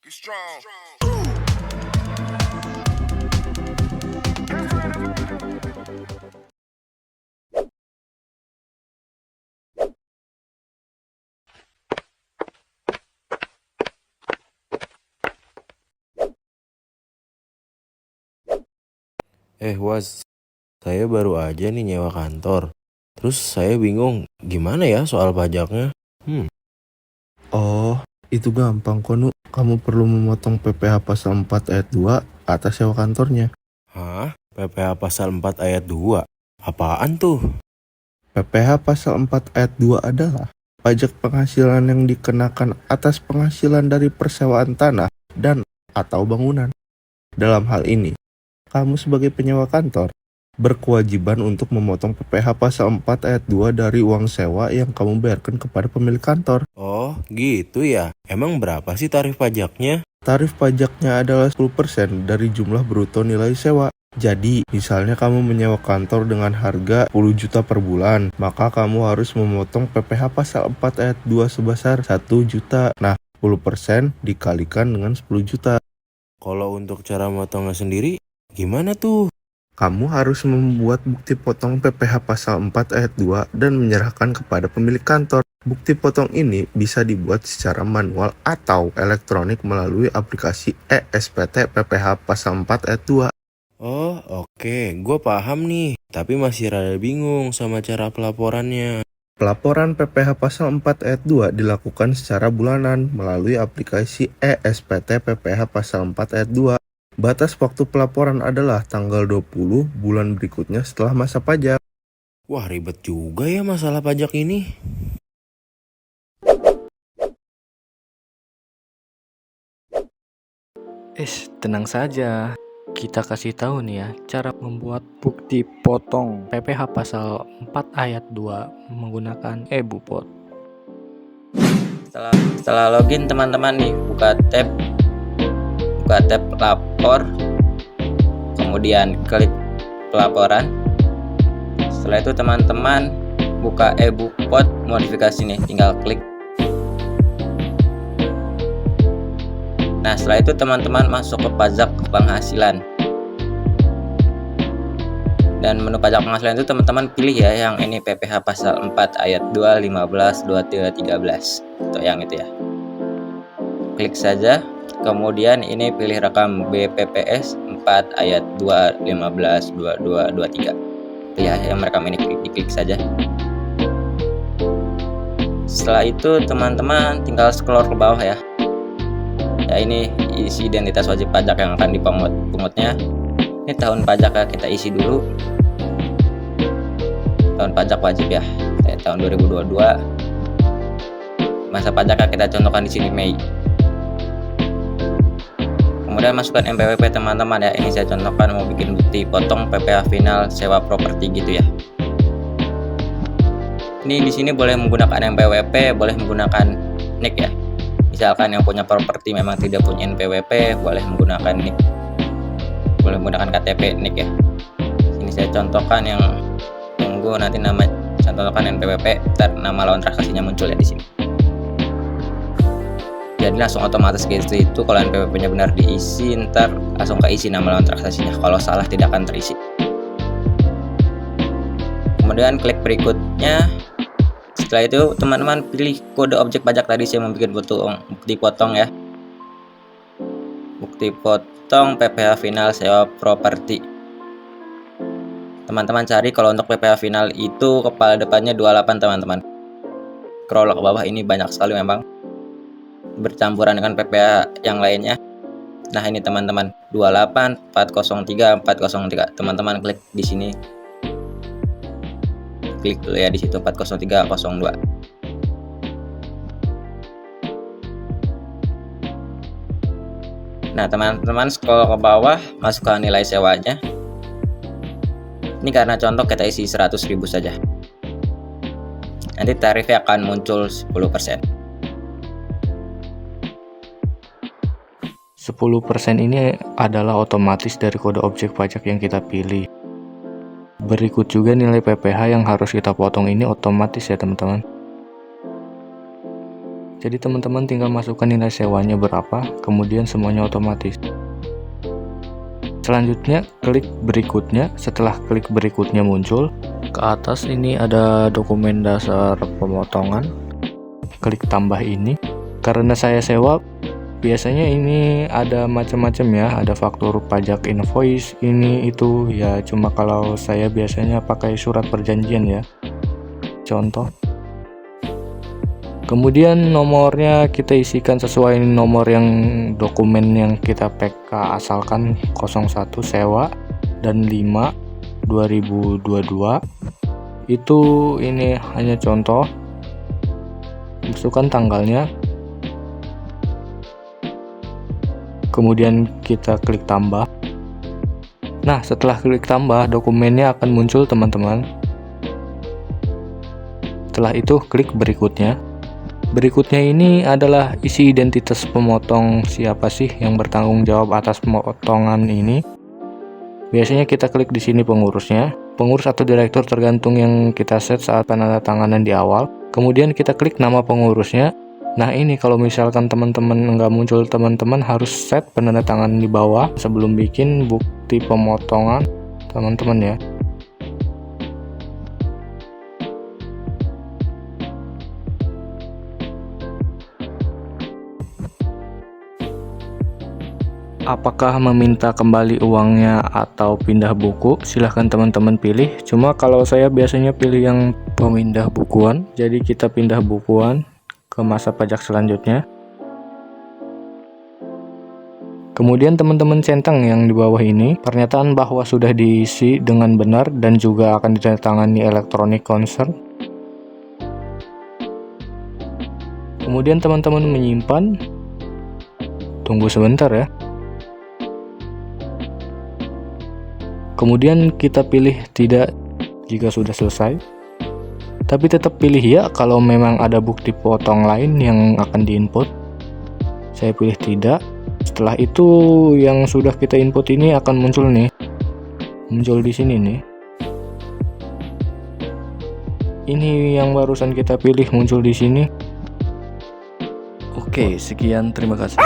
Was, saya baru aja nih nyewa kantor. Terus saya bingung gimana ya soal pajaknya. Oh, itu gampang kok, Nu. Kamu perlu memotong PPh pasal 4 ayat 2 atas sewa kantornya. Hah? PPh pasal 4 ayat 2? Apaan tuh? PPh pasal 4 ayat 2 adalah pajak penghasilan yang dikenakan atas penghasilan dari persewaan tanah dan atau bangunan. Dalam hal ini, kamu sebagai penyewa kantor berkewajiban untuk memotong PPh pasal 4 ayat 2 dari uang sewa yang kamu bayarkan kepada pemilik kantor. Oh, gitu ya. Emang berapa sih tarif pajaknya? Tarif pajaknya adalah 10% dari jumlah bruto nilai sewa. Jadi, misalnya kamu menyewa kantor dengan harga 10 juta per bulan, maka kamu harus memotong PPh pasal 4 ayat 2 sebesar 1 juta. Nah, 10% dikalikan dengan 10 juta. Kalau untuk cara motongnya sendiri, gimana tuh? Kamu harus membuat bukti potong PPh pasal 4 ayat 2 dan menyerahkan kepada pemilik kantor. Bukti potong ini bisa dibuat secara manual atau elektronik melalui aplikasi ESPT PPh pasal 4 ayat 2. Oh, oke. Gue paham nih. Tapi masih rada bingung sama cara pelaporannya. Pelaporan PPh pasal 4 ayat 2 dilakukan secara bulanan melalui aplikasi ESPT PPh pasal 4 ayat 2. Batas waktu pelaporan adalah tanggal 20 bulan berikutnya setelah masa pajak. Wah, ribet juga ya masalah pajak ini. Tenang saja. Kita kasih tahu nih ya cara membuat bukti potong PPh pasal 4 ayat 2 menggunakan eBupot. Setelah login teman-teman nih, buka tab lapor, kemudian klik pelaporan. Setelah itu teman-teman buka eBupot modifikasi nih, tinggal klik. Nah, setelah itu teman-teman masuk ke pajak penghasilan. Dan menu pajak penghasilan itu teman-teman pilih ya yang ini PPh pasal 4 ayat 2, 15, 23, 13. Untuk yang itu ya. Klik saja. Kemudian ini pilih rekam BPPS 4 ayat 2, 15, 22, 23. Pilih ya yang merekam ini, diklik saja. Setelah itu teman-teman tinggal scroll ke bawah ya. Ya, ini isi identitas wajib pajak yang akan dipungutnya. Ini tahun pajak ya, kita isi dulu. Tahun pajak wajib ya, tahun 2022. Masa pajaknya kita contohkan di sini Mei. Kemudian masukkan NPWP teman-teman ya. Ini saya contohkan mau bikin bukti potong PPh final sewa properti gitu ya. Ini di sini boleh menggunakan NPWP, boleh menggunakan NIK ya. Misalkan yang punya properti memang tidak punya NPWP, boleh menggunakan NIK. Boleh menggunakan KTP NIK ya. Ini saya contohkan yang tunggu nanti nama contohkan NPWP, ntar nama lawan transaksinya muncul ya di sini. Jadi langsung otomatis gitu itu kalau NPWP-nya benar diisi, ntar langsung keisi nama lawan transaksinya. Kalau salah tidak akan terisi. Kemudian klik berikutnya. Setelah itu teman-teman pilih kode objek pajak tadi saya membuat bukti potong ya. Bukti potong PPh final sewa properti. Teman-teman cari kalau untuk PPh final itu kepala depannya 28 teman-teman. Scroll ke bawah, ini banyak sekali memang. Bercampuran dengan PPh yang lainnya. Nah, ini teman-teman 28 403 403. Teman-teman klik di sini. Klik dulu ya di situ 40302. Nah, teman-teman scroll ke bawah, masukkan nilai sewanya. Ini karena contoh kita isi 100.000 saja. Nanti tarifnya akan muncul 10%. 10% ini adalah otomatis dari kode objek pajak yang kita pilih. Berikut juga nilai PPh yang harus kita potong ini otomatis ya teman-teman. Jadi teman-teman tinggal masukkan nilai sewanya berapa, kemudian semuanya otomatis. Selanjutnya klik berikutnya. Setelah klik berikutnya muncul, ke atas ini ada dokumen dasar pemotongan. Klik tambah ini. Karena saya sewa, biasanya ini ada macam-macam ya, ada faktur pajak invoice, ini itu ya, cuma kalau saya biasanya pakai surat perjanjian ya. Contoh. Kemudian nomornya kita isikan sesuai nomor yang dokumen yang kita PK asalkan 01 sewa dan 5 2022. Itu ini hanya contoh. Masukkan tanggalnya. Kemudian kita klik tambah. Nah, setelah klik tambah, dokumennya akan muncul teman-teman. Setelah itu klik berikutnya. Berikutnya ini adalah isi identitas pemotong, siapa sih yang bertanggung jawab atas pemotongan ini. Biasanya kita klik di sini pengurusnya, pengurus atau direktur tergantung yang kita set saat penandatanganan di awal. Kemudian kita klik nama pengurusnya. Nah ini kalau misalkan teman-teman nggak muncul, teman-teman harus set penandatangan di bawah sebelum bikin bukti pemotongan teman-teman ya. Apakah meminta kembali uangnya atau pindah buku? Silahkan teman-teman pilih. Cuma kalau saya biasanya pilih yang pemindah bukuan. Jadi kita pindah bukuan ke masa pajak selanjutnya. Kemudian teman-teman centang yang di bawah ini, pernyataan bahwa sudah diisi dengan benar dan juga akan ditandatangani electronic concern. Kemudian teman-teman menyimpan. Tunggu sebentar ya. Kemudian kita pilih tidak jika sudah selesai. Tapi tetap pilih ya kalau memang ada bukti potong lain yang akan diinput. Saya pilih tidak. Setelah itu yang sudah kita input ini akan muncul nih. Muncul di sini nih. Ini yang barusan kita pilih muncul di sini. Oke, sekian, terima kasih.